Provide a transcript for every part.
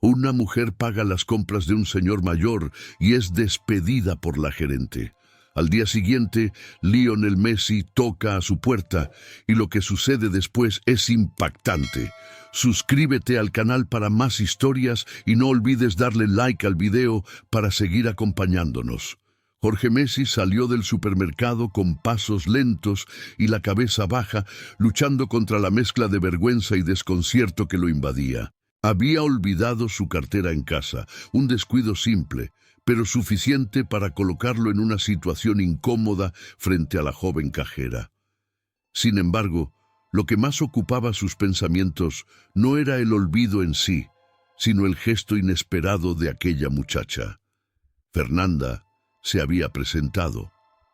Una mujer paga las compras de un señor mayor y es despedida por la gerente. Al día siguiente, Lionel Messi toca a su puerta y lo que sucede después es impactante. Suscríbete al canal para más historias y no olvides darle like al video para seguir acompañándonos. Jorge Messi salió del supermercado con pasos lentos y la cabeza baja, luchando contra la mezcla de vergüenza y desconcierto que lo invadía. Había olvidado su cartera en casa, un descuido simple, pero suficiente para colocarlo en una situación incómoda frente a la joven cajera. Sin embargo, lo que más ocupaba sus pensamientos no era el olvido en sí, sino el gesto inesperado de aquella muchacha. Fernanda se había presentado.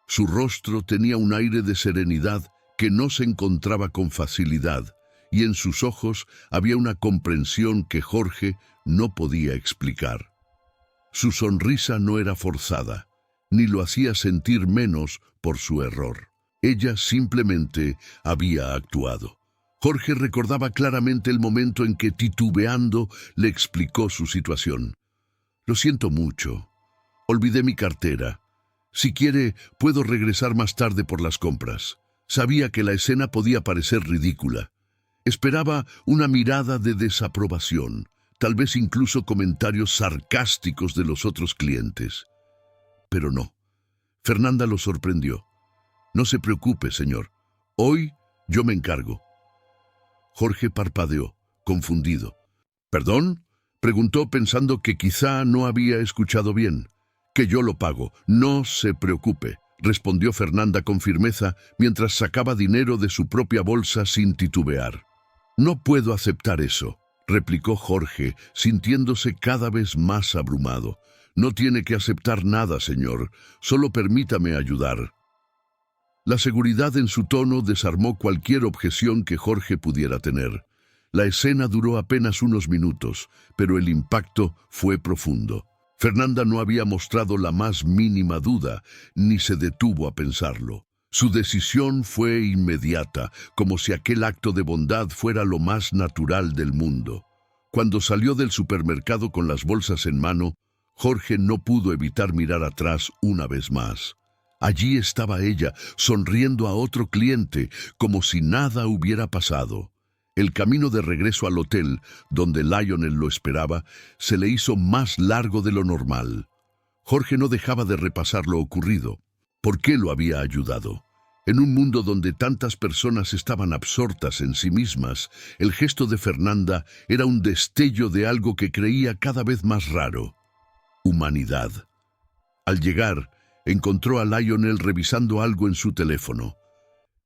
Su rostro tenía un aire de serenidad que no se encontraba con facilidad, y en sus ojos había una comprensión que Jorge no podía explicar. Su sonrisa no era forzada, ni lo hacía sentir menos por su error. Ella simplemente había actuado. Jorge recordaba claramente el momento en que, titubeando, le explicó su situación. «Lo siento mucho. Olvidé mi cartera. Si quiere, puedo regresar más tarde por las compras». Sabía que la escena podía parecer ridícula. Esperaba una mirada de desaprobación, tal vez incluso comentarios sarcásticos de los otros clientes. Pero no. Fernanda lo sorprendió. «No se preocupe, señor. Hoy yo me encargo». Jorge parpadeó, confundido. «¿Perdón?», preguntó pensando que quizá no había escuchado bien. «Que yo lo pago. No se preocupe», respondió Fernanda con firmeza mientras sacaba dinero de su propia bolsa sin titubear. «No puedo aceptar eso», replicó Jorge, sintiéndose cada vez más abrumado. «No tiene que aceptar nada, señor. Solo permítame ayudar». La seguridad en su tono desarmó cualquier objeción que Jorge pudiera tener. La escena duró apenas unos minutos, pero el impacto fue profundo. Fernanda no había mostrado la más mínima duda, ni se detuvo a pensarlo. Su decisión fue inmediata, como si aquel acto de bondad fuera lo más natural del mundo. Cuando salió del supermercado con las bolsas en mano, Jorge no pudo evitar mirar atrás una vez más. Allí estaba ella, sonriendo a otro cliente, como si nada hubiera pasado. El camino de regreso al hotel, donde Lionel lo esperaba, se le hizo más largo de lo normal. Jorge no dejaba de repasar lo ocurrido. ¿Por qué lo había ayudado? En un mundo donde tantas personas estaban absortas en sí mismas, el gesto de Fernanda era un destello de algo que creía cada vez más raro: humanidad. Al llegar, encontró a Lionel revisando algo en su teléfono.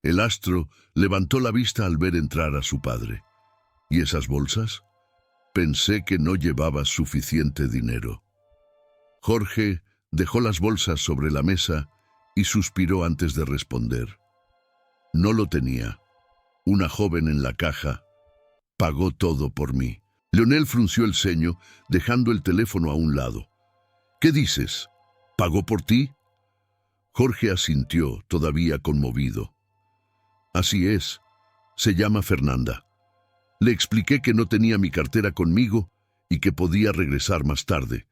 El astro levantó la vista al ver entrar a su padre. ¿Y esas bolsas? Pensé que no llevaba suficiente dinero. Jorge dejó las bolsas sobre la mesa y suspiró antes de responder. No lo tenía. Una joven en la caja pagó todo por mí. Lionel frunció el ceño, dejando el teléfono a un lado. ¿Qué dices? ¿Pagó por ti? Jorge asintió, todavía conmovido. Así es. Se llama Fernanda. Le expliqué que no tenía mi cartera conmigo y que podía regresar más tarde,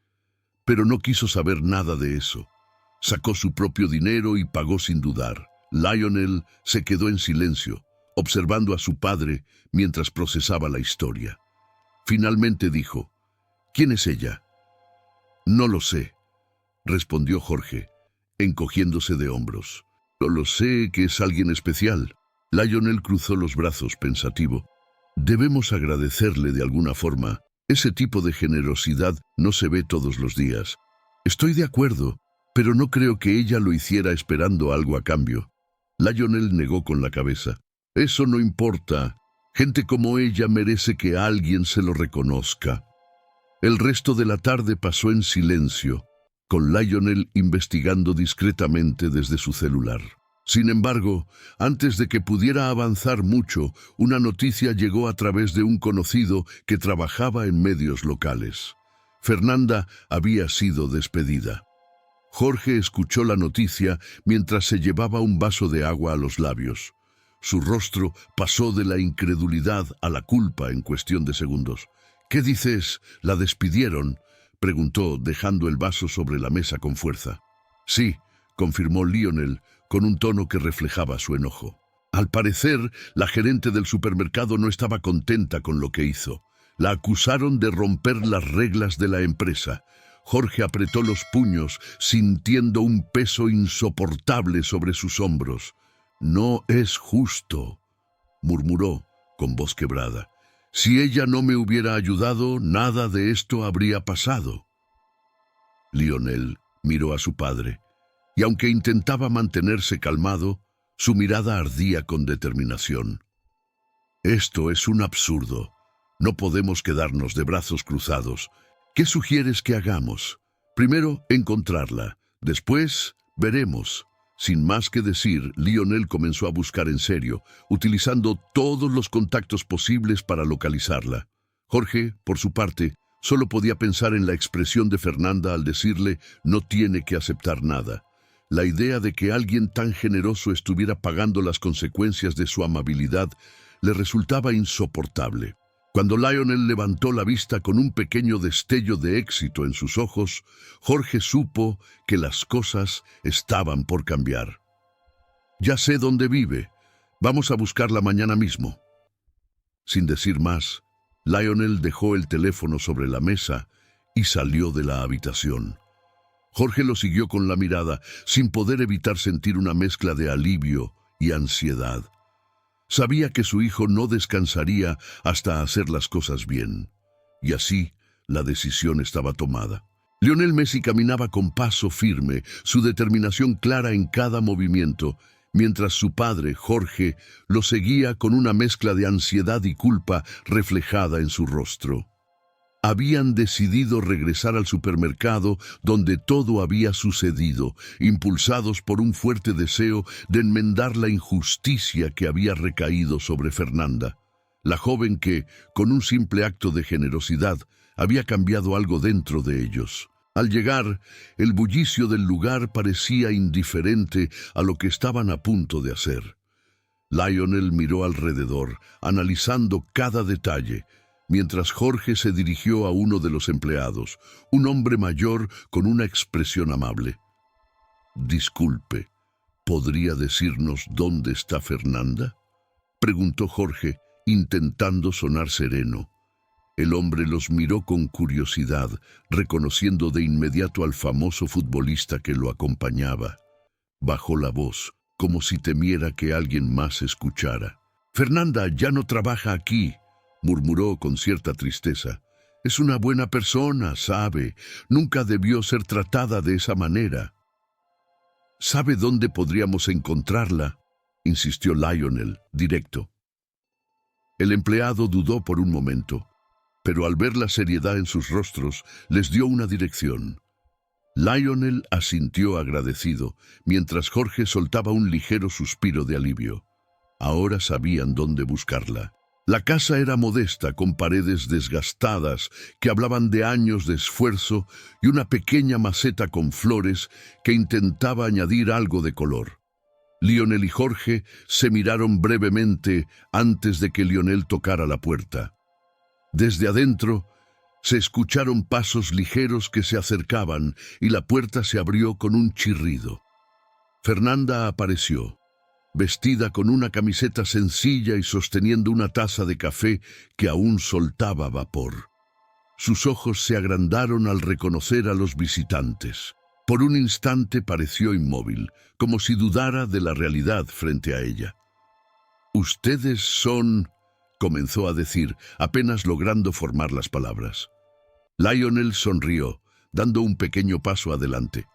pero no quiso saber nada de eso. Sacó su propio dinero y pagó sin dudar. Lionel se quedó en silencio, observando a su padre mientras procesaba la historia. Finalmente dijo: ¿Quién es ella? No lo sé, respondió Jorge, encogiéndose de hombros. Solo sé que es alguien especial. Lionel cruzó los brazos pensativo. Debemos agradecerle de alguna forma. Ese tipo de generosidad no se ve todos los días. Estoy de acuerdo, pero no creo que ella lo hiciera esperando algo a cambio. Lionel negó con la cabeza. Eso no importa. Gente como ella merece que alguien se lo reconozca. El resto de la tarde pasó en silencio, con Lionel investigando discretamente desde su celular. Sin embargo, antes de que pudiera avanzar mucho, una noticia llegó a través de un conocido que trabajaba en medios locales. Fernanda había sido despedida. Jorge escuchó la noticia mientras se llevaba un vaso de agua a los labios. Su rostro pasó de la incredulidad a la culpa en cuestión de segundos. ¿Qué dices? ¿La despidieron?, preguntó, dejando el vaso sobre la mesa con fuerza. Sí, confirmó Lionel, con un tono que reflejaba su enojo. Al parecer, la gerente del supermercado no estaba contenta con lo que hizo. La acusaron de romper las reglas de la empresa. Jorge apretó los puños, sintiendo un peso insoportable sobre sus hombros. «No es justo», murmuró con voz quebrada. «Si ella no me hubiera ayudado, nada de esto habría pasado». Lionel miró a su padre, y aunque intentaba mantenerse calmado, su mirada ardía con determinación. «Esto es un absurdo. No podemos quedarnos de brazos cruzados. ¿Qué sugieres que hagamos? Primero, encontrarla. Después, veremos». Sin más que decir, Lionel comenzó a buscar en serio, utilizando todos los contactos posibles para localizarla. Jorge, por su parte, solo podía pensar en la expresión de Fernanda al decirle «no tiene que aceptar nada». La idea de que alguien tan generoso estuviera pagando las consecuencias de su amabilidad le resultaba insoportable. Cuando Lionel levantó la vista con un pequeño destello de éxito en sus ojos, Jorge supo que las cosas estaban por cambiar. «Ya sé dónde vive. Vamos a buscarla mañana mismo». Sin decir más, Lionel dejó el teléfono sobre la mesa y salió de la habitación. Jorge lo siguió con la mirada, sin poder evitar sentir una mezcla de alivio y ansiedad. Sabía que su hijo no descansaría hasta hacer las cosas bien, y así la decisión estaba tomada. Lionel Messi caminaba con paso firme, su determinación clara en cada movimiento, mientras su padre, Jorge, lo seguía con una mezcla de ansiedad y culpa reflejada en su rostro. Habían decidido regresar al supermercado donde todo había sucedido, impulsados por un fuerte deseo de enmendar la injusticia que había recaído sobre Fernanda, la joven que, con un simple acto de generosidad, había cambiado algo dentro de ellos. Al llegar, el bullicio del lugar parecía indiferente a lo que estaban a punto de hacer. Lionel miró alrededor, analizando cada detalle, mientras Jorge se dirigió a uno de los empleados, un hombre mayor con una expresión amable. «Disculpe, ¿podría decirnos dónde está Fernanda?», preguntó Jorge, intentando sonar sereno. El hombre los miró con curiosidad, reconociendo de inmediato al famoso futbolista que lo acompañaba. Bajó la voz, como si temiera que alguien más escuchara. «Fernanda ya no trabaja aquí», murmuró con cierta tristeza. «Es una buena persona, sabe. Nunca debió ser tratada de esa manera». «¿Sabe dónde podríamos encontrarla?», insistió Lionel, directo. El empleado dudó por un momento, pero al ver la seriedad en sus rostros, les dio una dirección. Lionel asintió agradecido, mientras Jorge soltaba un ligero suspiro de alivio. Ahora sabían dónde buscarla. La casa era modesta, con paredes desgastadas que hablaban de años de esfuerzo y una pequeña maceta con flores que intentaba añadir algo de color. Lionel y Jorge se miraron brevemente antes de que Lionel tocara la puerta. Desde adentro se escucharon pasos ligeros que se acercaban y la puerta se abrió con un chirrido. Fernanda apareció, vestida con una camiseta sencilla y sosteniendo una taza de café que aún soltaba vapor. Sus ojos se agrandaron al reconocer a los visitantes. Por un instante pareció inmóvil, como si dudara de la realidad frente a ella. «Ustedes son...», comenzó a decir, apenas logrando formar las palabras. Lionel sonrió, dando un pequeño paso adelante.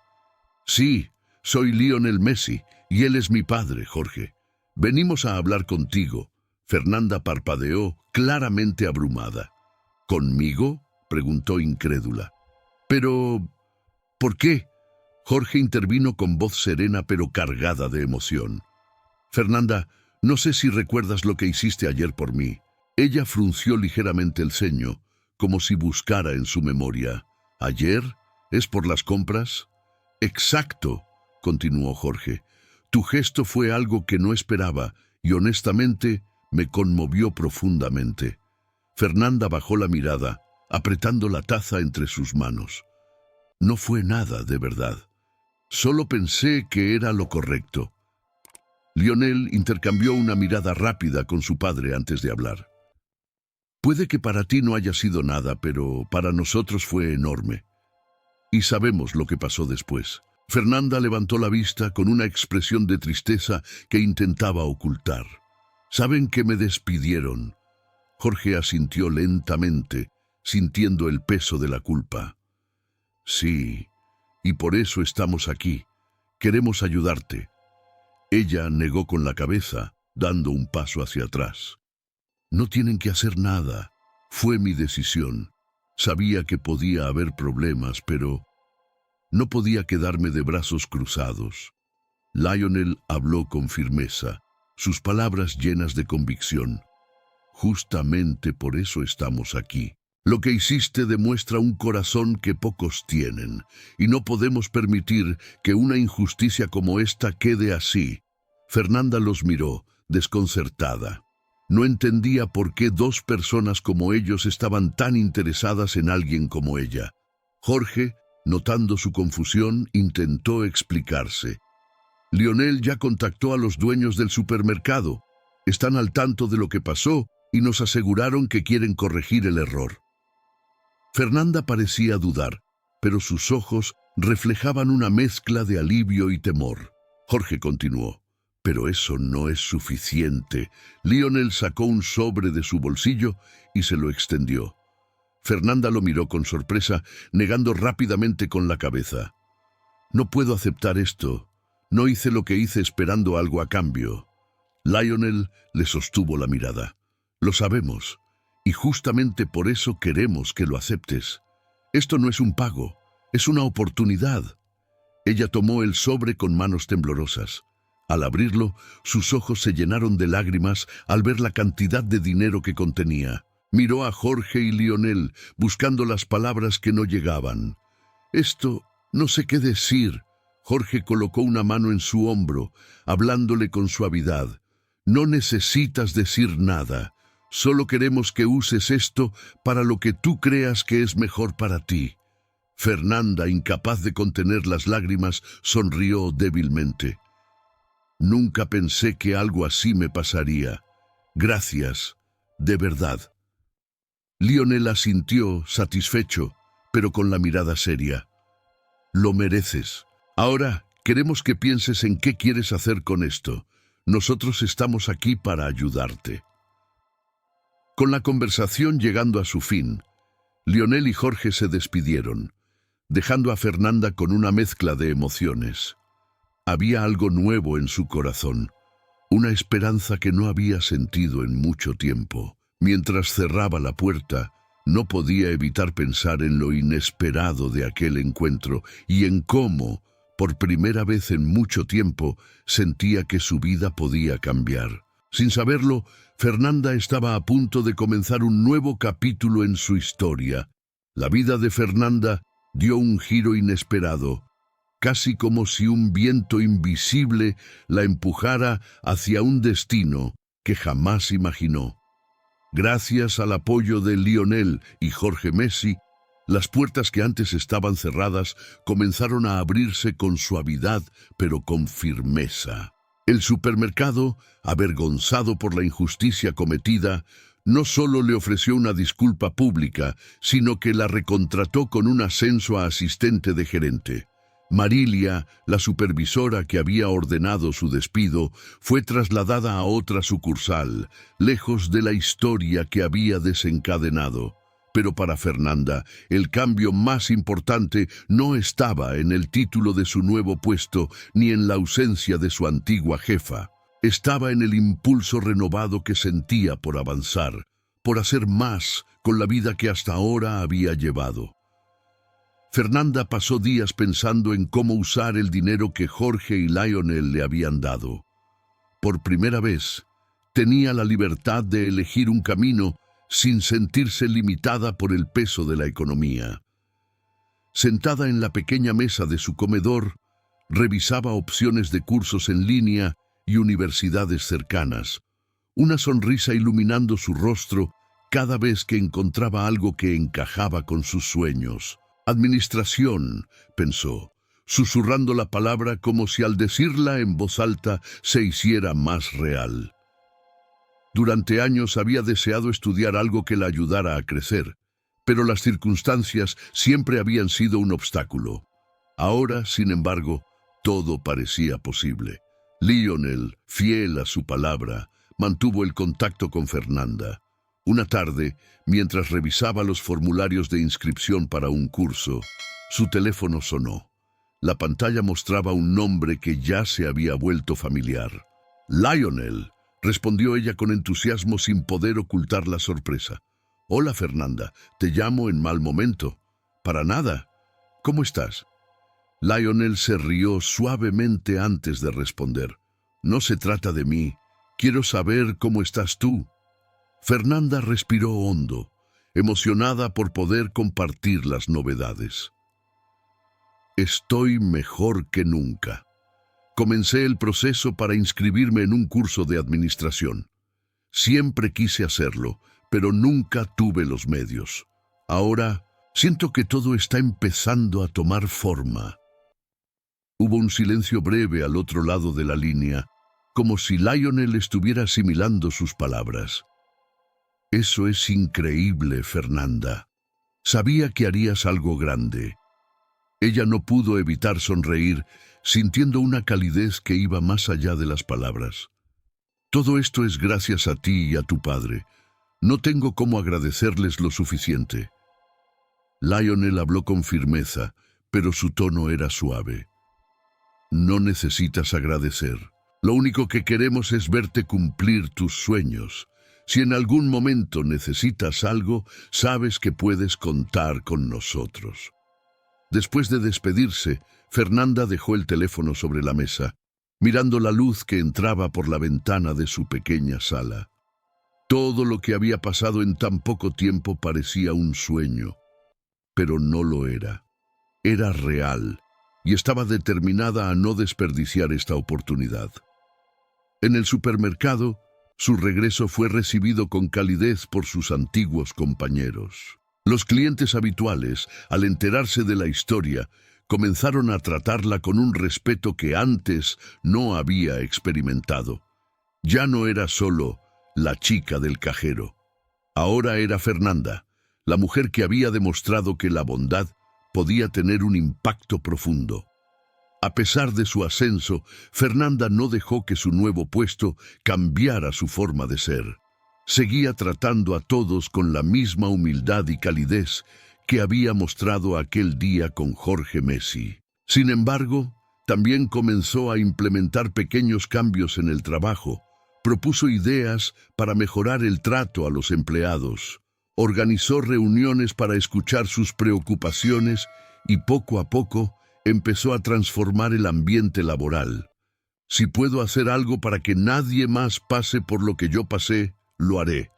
«Sí, soy Lionel Messi, y él es mi padre, Jorge. Venimos a hablar contigo». Fernanda parpadeó, claramente abrumada. «¿Conmigo?», preguntó incrédula. «Pero... ¿por qué?». Jorge intervino con voz serena pero cargada de emoción. «Fernanda, no sé si recuerdas lo que hiciste ayer por mí». Ella frunció ligeramente el ceño, como si buscara en su memoria. «¿Ayer? ¿Es por las compras?». «Exacto», continuó Jorge. «Tu gesto fue algo que no esperaba y honestamente me conmovió profundamente». Fernanda bajó la mirada, apretando la taza entre sus manos. No fue nada, de verdad. Solo pensé que era lo correcto. Lionel intercambió una mirada rápida con su padre antes de hablar. Puede que para ti no haya sido nada, pero para nosotros fue enorme. Y sabemos lo que pasó después. Fernanda levantó la vista con una expresión de tristeza que intentaba ocultar. Saben que me despidieron. Jorge asintió lentamente, sintiendo el peso de la culpa. Sí, y por eso estamos aquí. Queremos ayudarte. Ella negó con la cabeza, dando un paso hacia atrás. No tienen que hacer nada. Fue mi decisión. Sabía que podía haber problemas, pero no podía quedarme de brazos cruzados. Lionel habló con firmeza, sus palabras llenas de convicción. Justamente por eso estamos aquí. Lo que hiciste demuestra un corazón que pocos tienen, y no podemos permitir que una injusticia como esta quede así. Fernanda los miró, desconcertada. No entendía por qué dos personas como ellos estaban tan interesadas en alguien como ella. Jorge, notando su confusión, intentó explicarse. Lionel ya contactó a los dueños del supermercado. Están al tanto de lo que pasó y nos aseguraron que quieren corregir el error. Fernanda parecía dudar, pero sus ojos reflejaban una mezcla de alivio y temor. Jorge continuó. Pero eso no es suficiente. Lionel sacó un sobre de su bolsillo y se lo extendió. Fernanda lo miró con sorpresa, negando rápidamente con la cabeza. No puedo aceptar esto. No hice lo que hice esperando algo a cambio. Lionel le sostuvo la mirada. Lo sabemos, y justamente por eso queremos que lo aceptes. Esto no es un pago, es una oportunidad. Ella tomó el sobre con manos temblorosas. Al abrirlo, sus ojos se llenaron de lágrimas al ver la cantidad de dinero que contenía. Miró a Jorge y Lionel, buscando las palabras que no llegaban. Esto, no sé qué decir. Jorge colocó una mano en su hombro, hablándole con suavidad. No necesitas decir nada. Solo queremos que uses esto para lo que tú creas que es mejor para ti. Fernanda, incapaz de contener las lágrimas, sonrió débilmente. Nunca pensé que algo así me pasaría. Gracias, de verdad. Lionel asintió, satisfecho, pero con la mirada seria. Lo mereces. Ahora, queremos que pienses en qué quieres hacer con esto. Nosotros estamos aquí para ayudarte. Con la conversación llegando a su fin, Lionel y Jorge se despidieron, dejando a Fernanda con una mezcla de emociones. Había algo nuevo en su corazón, una esperanza que no había sentido en mucho tiempo. Mientras cerraba la puerta, no podía evitar pensar en lo inesperado de aquel encuentro y en cómo, por primera vez en mucho tiempo, sentía que su vida podía cambiar. Sin saberlo, Fernanda estaba a punto de comenzar un nuevo capítulo en su historia. La vida de Fernanda dio un giro inesperado, casi como si un viento invisible la empujara hacia un destino que jamás imaginó. Gracias al apoyo de Lionel y Jorge Messi, las puertas que antes estaban cerradas comenzaron a abrirse con suavidad, pero con firmeza. El supermercado, avergonzado por la injusticia cometida, no solo le ofreció una disculpa pública, sino que la recontrató con un ascenso a asistente de gerente. Marilia, la supervisora que había ordenado su despido, fue trasladada a otra sucursal, lejos de la historia que había desencadenado. Pero para Fernanda, el cambio más importante no estaba en el título de su nuevo puesto ni en la ausencia de su antigua jefa. Estaba en el impulso renovado que sentía por avanzar, por hacer más con la vida que hasta ahora había llevado. Fernanda pasó días pensando en cómo usar el dinero que Jorge y Lionel le habían dado. Por primera vez, tenía la libertad de elegir un camino sin sentirse limitada por el peso de la economía. Sentada en la pequeña mesa de su comedor, revisaba opciones de cursos en línea y universidades cercanas, una sonrisa iluminando su rostro cada vez que encontraba algo que encajaba con sus sueños. Administración, pensó, susurrando la palabra como si al decirla en voz alta se hiciera más real. Durante años había deseado estudiar algo que la ayudara a crecer, pero las circunstancias siempre habían sido un obstáculo. Ahora, sin embargo, todo parecía posible. Lionel, fiel a su palabra, mantuvo el contacto con Fernanda. Una tarde, mientras revisaba los formularios de inscripción para un curso, su teléfono sonó. La pantalla mostraba un nombre que ya se había vuelto familiar. «Lionel», respondió ella con entusiasmo sin poder ocultar la sorpresa. «Hola, Fernanda, te llamo en mal momento». «Para nada. ¿Cómo estás?» Lionel se rió suavemente antes de responder. «No se trata de mí. Quiero saber cómo estás tú». Fernanda respiró hondo, emocionada por poder compartir las novedades. «Estoy mejor que nunca. Comencé el proceso para inscribirme en un curso de administración. Siempre quise hacerlo, pero nunca tuve los medios. Ahora siento que todo está empezando a tomar forma». Hubo un silencio breve al otro lado de la línea, como si Lionel estuviera asimilando sus palabras. «Eso es increíble, Fernanda. Sabía que harías algo grande». Ella no pudo evitar sonreír, sintiendo una calidez que iba más allá de las palabras. «Todo esto es gracias a ti y a tu padre. No tengo cómo agradecerles lo suficiente». Lionel habló con firmeza, pero su tono era suave. «No necesitas agradecer. Lo único que queremos es verte cumplir tus sueños. Si en algún momento necesitas algo, sabes que puedes contar con nosotros». Después de despedirse, Fernanda dejó el teléfono sobre la mesa, mirando la luz que entraba por la ventana de su pequeña sala. Todo lo que había pasado en tan poco tiempo parecía un sueño, pero no lo era. Era real, y estaba determinada a no desperdiciar esta oportunidad. En el supermercado, su regreso fue recibido con calidez por sus antiguos compañeros. Los clientes habituales, al enterarse de la historia, comenzaron a tratarla con un respeto que antes no había experimentado. Ya no era solo la chica del cajero. Ahora era Fernanda, la mujer que había demostrado que la bondad podía tener un impacto profundo. A pesar de su ascenso, Fernanda no dejó que su nuevo puesto cambiara su forma de ser. Seguía tratando a todos con la misma humildad y calidez que había mostrado aquel día con Jorge Messi. Sin embargo, también comenzó a implementar pequeños cambios en el trabajo, propuso ideas para mejorar el trato a los empleados, organizó reuniones para escuchar sus preocupaciones y poco a poco empezó a transformar el ambiente laboral. «Si puedo hacer algo para que nadie más pase por lo que yo pasé, lo haré»,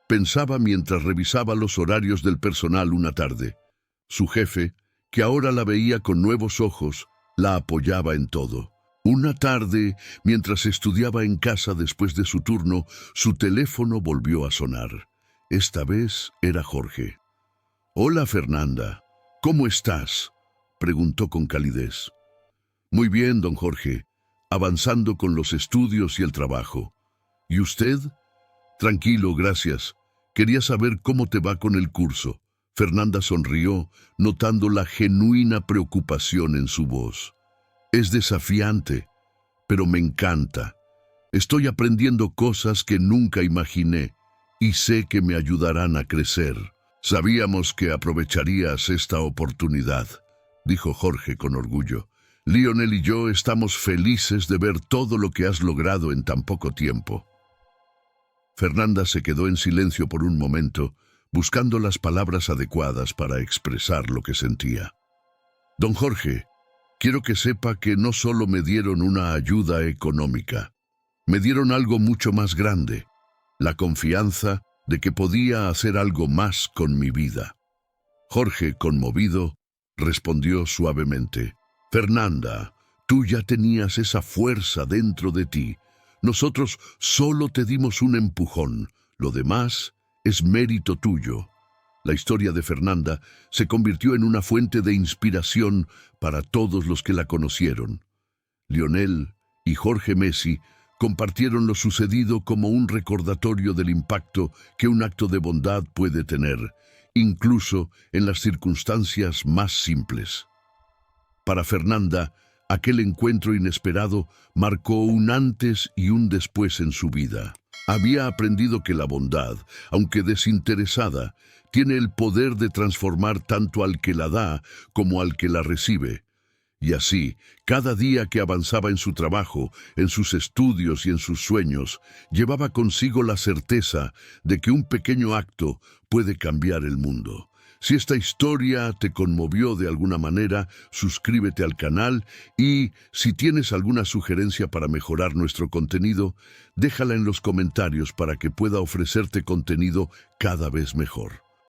pensaba mientras revisaba los horarios del personal una tarde. Su jefe, que ahora la veía con nuevos ojos, la apoyaba en todo. Una tarde, mientras estudiaba en casa después de su turno, su teléfono volvió a sonar. Esta vez era Jorge. «Hola, Fernanda. ¿Cómo estás?», preguntó con calidez. «Muy bien, don Jorge. Avanzando con los estudios y el trabajo. ¿Y usted?». «Tranquilo, gracias. Quería saber cómo te va con el curso». Fernanda sonrió, notando la genuina preocupación en su voz. «Es desafiante, pero me encanta. Estoy aprendiendo cosas que nunca imaginé y sé que me ayudarán a crecer». «Sabíamos que aprovecharías esta oportunidad», dijo Jorge con orgullo. «Lionel y yo estamos felices de ver todo lo que has logrado en tan poco tiempo». Fernanda se quedó en silencio por un momento, buscando las palabras adecuadas para expresar lo que sentía. «Don Jorge, quiero que sepa que no solo me dieron una ayuda económica, me dieron algo mucho más grande, la confianza de que podía hacer algo más con mi vida». Jorge, conmovido, respondió suavemente: «Fernanda, tú ya tenías esa fuerza dentro de ti. Nosotros solo te dimos un empujón. Lo demás es mérito tuyo. La historia de Fernanda se convirtió en una fuente de inspiración para todos los que la conocieron. Lionel y Jorge Messi compartieron lo sucedido como un recordatorio del impacto que un acto de bondad puede tener, incluso en las circunstancias más simples. Para Fernanda, aquel encuentro inesperado marcó un antes y un después en su vida. Había aprendido que la bondad, aunque desinteresada, tiene el poder de transformar tanto al que la da como al que la recibe. Y así, cada día que avanzaba en su trabajo, en sus estudios y en sus sueños, llevaba consigo la certeza de que un pequeño acto puede cambiar el mundo. Si esta historia te conmovió de alguna manera, suscríbete al canal y, si tienes alguna sugerencia para mejorar nuestro contenido, déjala en los comentarios para que pueda ofrecerte contenido cada vez mejor.